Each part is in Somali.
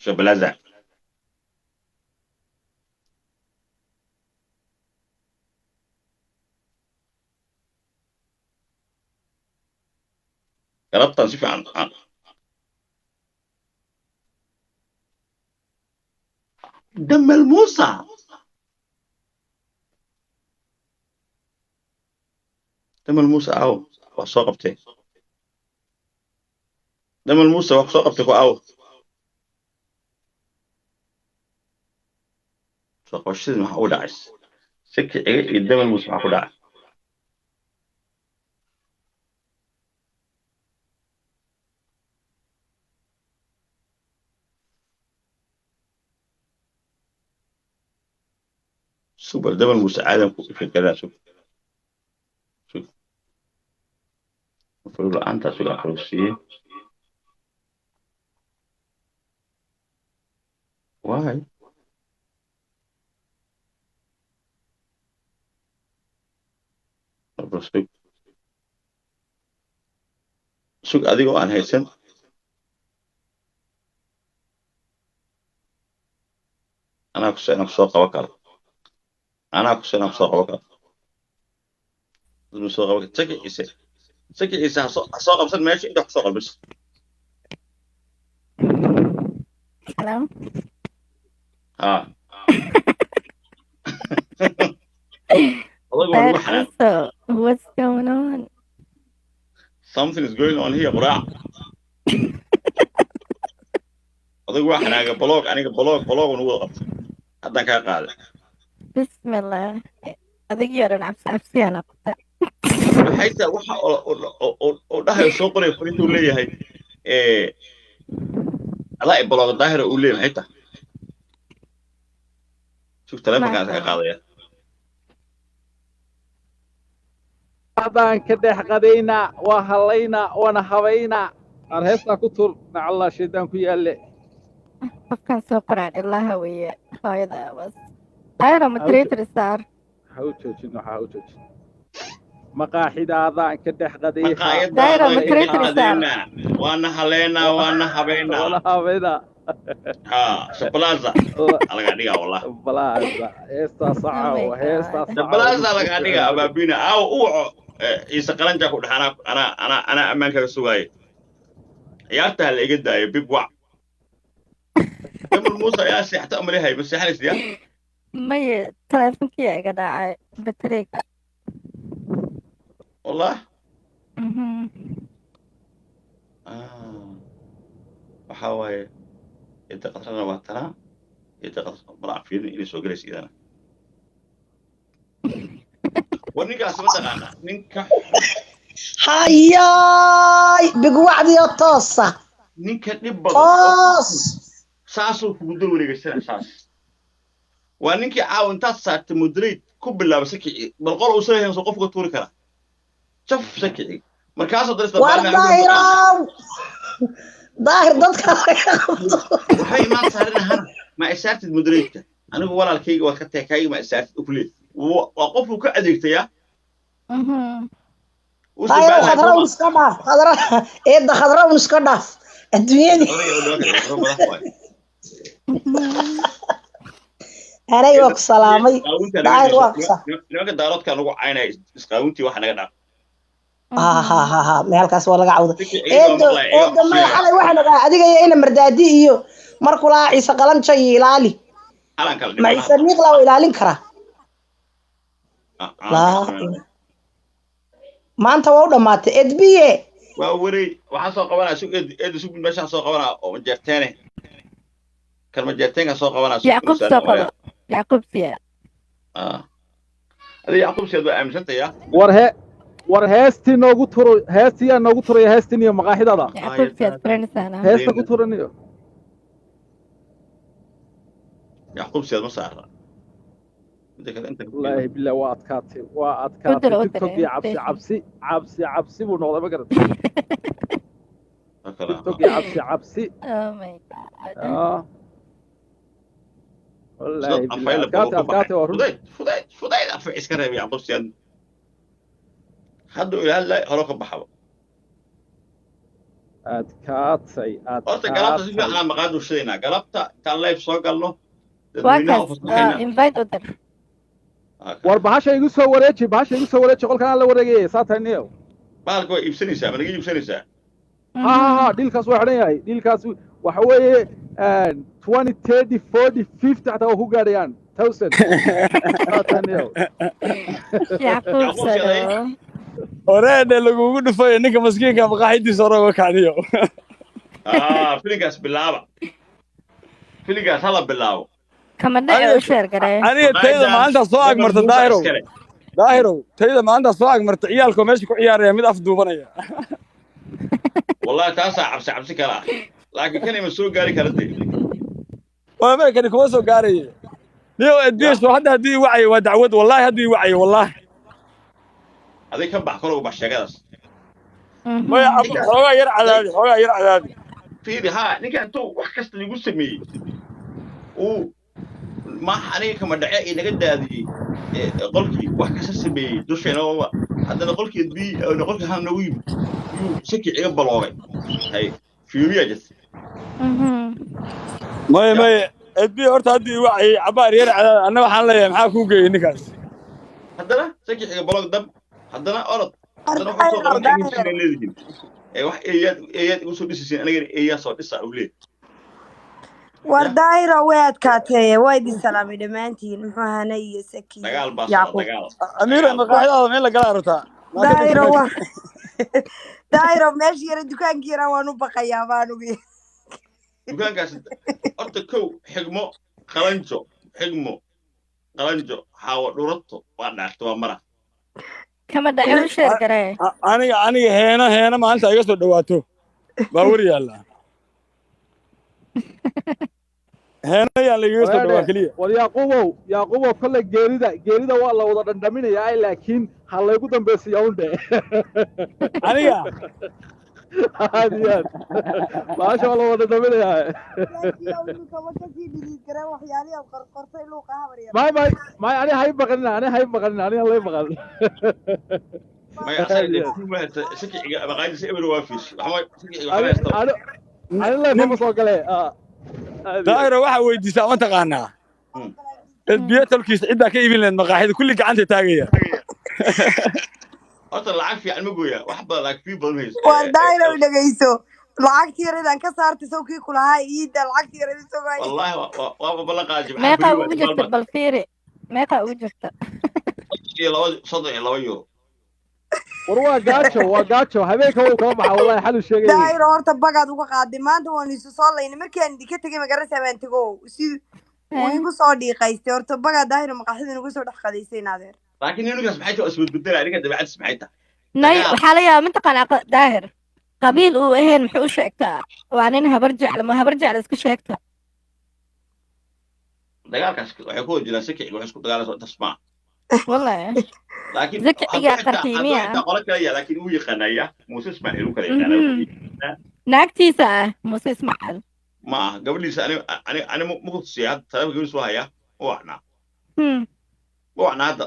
شبلازة جربت تنسيف عن دم الموسى دم الموسى أو وصاقبتي دم الموسى وصاقبتك أو وشيء ما هو داعس سك دم الموسى ما هو داعس سوبر دم الموسى عالم في كذا شوف شوف فلو أنت سوق أخرسي واي سوق سوق أديكو عن هيسن أنا كسوق وكر أنا كسوق وكر سوق وكر تكي إيسا سوق بس ماشي إنت سوق بس Hello. والله That also, what's going on? something is going on here قراع adigu waxa naga blog aniga blog uu qabto hadan ka qaada Bismillah. Adiga yaran cabsi ana qabta. waxay taa waxa oo dhahay soo qoray fariinta uu leeyahay ala blog daahir uu leeyahay xitaa shuf telefonka ka qaadaya هذا كده قدينا وهلينا ونهوينا الهسنا كتر مع الله شيطان كيالي Qofkan soo qoraan ilaa hawiye hooyada was. Ayra moderator star. حوجوجين وحوجوجين مقاحد هذا كده قدينا دايرة moderator star. وانا هلينا وانا حبينا ولا هوينا شبلازا على قاعديها والله بلازا هستا صعب وهستا صعب شبلازا على قاعديها أبابينا أو يسقلن جاكو أنا أمانك السواي عيالتها اللي قد بيب وع كم الموسى يا سي حتى أمري هاي بس حالي سيا May telefonkii iga dhacay bateriga. والله وحاوي إنت قطرنا وقتنا إنت قطر مرع فيني إلي سوق ليس إذا ونيجا سمعنا نينكا هاي بقوعدي الطاسة نينكا نبض طاس ساسو فودل وريجا ساس ونينكي عاون تصات مدريد كوب الله بسكي بالقول وسله ينسقف كتوري كلا شوف سكي مركز درس والظاهر ظاهر ضدك وحي ما صارنا هنا ما إسارة مدريدته أنا ولا الكيك وكتة كاي ما إسارة أكلي وقفوا كأديكت يا ظاهر خضراء ونسكداف خضراء إيه ده خضراء ونسكداف الدنيا دي أنا يوك سلامي ظاهر وقصة نوك الدارات كانوا عينا إسقاونتي واحد نقدر ها meelkaas waa laga cawda eedo ma xalay waxa laga adigaya ina mardaadi iyo markuu la ciisa qalanjo ilaali ma ciisa miiqla oo ilaalin kara maanta waa u dhamaatay edbiye waa waray waxa soo qabanaa suuq eed suuq meesha soo qabanaa oo jeerteene kalma jeerteenka soo qabanaa Yaqub soo qaba Yaqub siya adi Yaqub siya waa amsantaya warheesti noogu turo heestiya noogu turo heestin iyo maqaaxidada Yaqub siya friendsana heesta ku turaniyo Yaqub siya ma saara والله بالله واتكاتي تيك عبسي بو نوقدا ما قرت تيك عبسي Oh my god. والله بالله كاتي فضيت في عسكر يا عبد السيد حدو الى هلا هروك بحبه adkaatay horta galabta si fiican aan maqaad u shidaynaa galabta intaan live soo galno واكس invite order war bahasha igu soo wareeji qolkan aan la wareegay saataniyo baalka waa iibsanaysaa ma naga iibsanaysaa ha dhilkaas waa xidhan yahay dhilkaas waxa weeye 20 30 40 50 حتى هو قاعد 1000 saataniyo يعقوب سلام oreede lagugu dhufay ninka maskiinka maqaaxidiisa hore uga kacdiyo filinkaas bilaaba filinkaas hala bilaabo كمان ده شير قري aniga tayda maanta soo agmarta daahirow tayda maanta soo agmarta ciyaalka meesha ku ciyaaraya mid af duubanaya wallahi taasaa cabsi kala laakiin kan ima soo gaari kara dee waa meekani kuma soo gaaraye niyo edbiiso hadda haddii wacay waa dacwad wallahi haddii wacay wallahi adig ka bax korow bax sheegadaas maya xoogaa yar cadaadi fiiri haa ninka intuu wax kasta lagu sameeyey uu ma aniga kama dhace inaga daadiyey qolkii wax kasta sameeyey dusheena haddana qolkii bii qolkii haan nagu yimid yuu shaki iga baloogay hay fiiriya jirta maya edbii horta haddii wacay cabaar yar cadaadi anna waxaan leeyahay maxaa kuu geeyey ninkaas haddana shaki iga baloog dab haddana orod haddana waxaa soo qaban leedihiin wax eeyaad igu soo dhisaysiin anigana eeyaa soo dhisa u leed war daayiro way adkaatee way idin salaamay dhammaantiin muxuu ahaana iyo saki dagaal baa soo dagaal amiira maqaaxidaada meel la galaa rabtaa daayiro meeshii yara dukaankii yara waan u baqayaa baan ugi dukaankaas horta kow xigmo qalanjo xaawo dhurato waa dhaarta waa mara كمان ده شير قري aniga heena maanta iga soo dhawaato baa war yaalla heena yaa la iga soo dhawaa kaliya war yaaquubow kale geerida waa la wada dhandhaminayaa laakiin ha laygu dambaysiyaa undhe aniga aad baasha waa la wada dhandhaminayaa may ani hay baqanin ani lay baqan may asayde shaki maqaayis eber waa fiish waxa ani lay soo galay daayiro waxa weydiisaa ma taqaanaa edbiyo tolkiisa ciddaa ka iibin lahayd maqaaxida kulli gacanta taagaya horta lacag fiican ma gooyaa wax badan laakiin badan hayso waa daayiro dhageyso lacagtii yareedaan ka saartay sawkii ku lahaa iida lacagtii yareed soo gaay wallahi waa ballan qaajib meeqa ugu jirta bal fiiri meeqa ugu jirta €2 war waa gaajo habeenka wuu kala baxa wallahi xal u sheegay daayiro horta bagaad uga qaaday maanta waan isu soo laynay markii aan idinka tegay magarasa baan tago si igu soo dhiiqaystay horta bagaad daayiro maqaaxida igu soo dhex qadaysay naadeer laakiin ninkaas maxay tahay isbedbedela aniga dabeecadis maxay tahay nay waxaa la yaabaa mintaqaanaa daahir qabiil uu ahayn muxuu u sheegtaa waa nin habar jecel iska sheegta dagaalkaas waxay ku wajiraan sakiga wax isku dagaalayso tasmaa wallahi laakiin zakiga qartiimiya qolo kale yaa laakiin uu yaqaanaya Muuse Ismaaciil uu kale yaqaanaya naagtiisa Muuse Ismaaciil ma gabadhiisa ani ma ku tusiyay hadda talaba gabadhiisa waa haya waxna hadda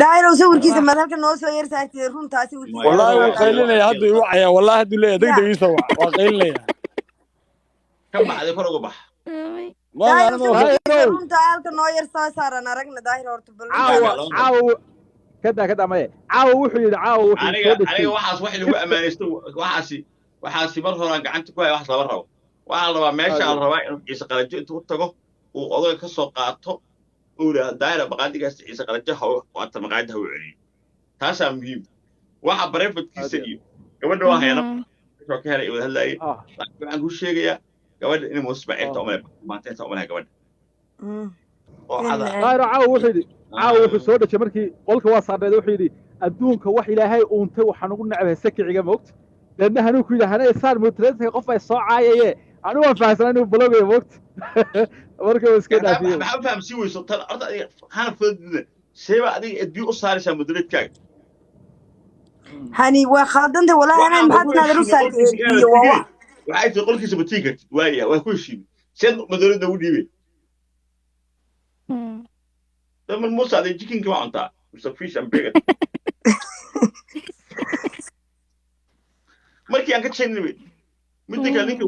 daayiro sawirkiisa madalka noo soo yar saartay runtaasi wallahi waa qaylinaya hadda uu wacaya wallahi hadda leeyahay degdegiisa waa qaylinaya ka baxday kor uga bax runta halka noo yar soo saaran aragna daayiro horta caawa kada maye caawa wuxuu yidhi aniga waxaas wax lagu amaanaysto waxaasi mar horaan gacanta ku haya wax laba rabo waxaa la rabaa meesha la rabaa inuu ciise qalajo intuu tago uu odaga ka soo qaato uu daayira maqaadigaas ciise qalajo waata maqaadi haw celiyo taasaa muhiim waxa barefadkiisa iyo gabadha waa hayana soo ka helay wada hadlayay laakiin waxaan ku sheegayaa gabadha inay Muuse Ismaaciil ta umaleeyo maanta ta umaleeyo gabadha daayiro caawa wuxuu soo dhashay markii qolka waa saarneed wuxuu yidhi adduunka wax ilaahay uuntay waxaan ugu necbahay sakiciga moogta deedna hanuu ku yidhi hana isaan mutreedka qof ay soo caayaye anigu waan fahamsanaa inuu balogaya moogta marka uu iska dhaafiyey maxaa fahamsi weyso tan horta adiga hana fududna seeba adiga edbiyo u saaraysaa mudreedkaaga hani waa khaldanta wallahi ana maxaad naadir u saartay waxay tahay qolkiisa batiin kartid waaya waa ku heshiin seed mudreedna u dhiibay من موسى هذا chicken كمان أنت fish and bacon markii aan ka jeednay midda kale ninka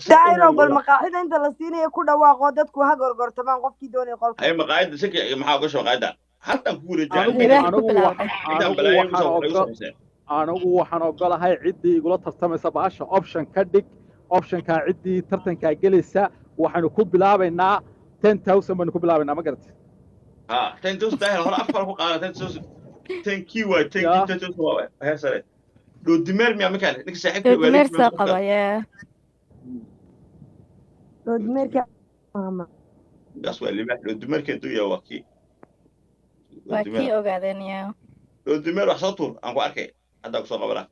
daayiro bal maqaaxida inta la siinayo ku dhawaaqo dadku ha gorgortamaan qofkii doonay qolka ay maqaayada saki maxaa uga soo qaada halkan ku anigu waxaan ogolahay ciddii igula tartamaysa baasha option ka dhig optionkaa ciddii tartankaa gelaysa waxaynu ku bilaabaynaa 10,000 baynu ku bilaabaynaa ma garatay 10,000 daahir hore afar ku qaada 10,000 10 waa 10 waa heesare doo dimeer miya makaan ninka saaxiibkii waa dimeer soo qabaya doo dimeerka mama gas waa libax doo dimeerka intuu yahay waa kii ogaadeen yaa doo dimeer wax soo tuur aan ku arkay hadda ku soo qabanaa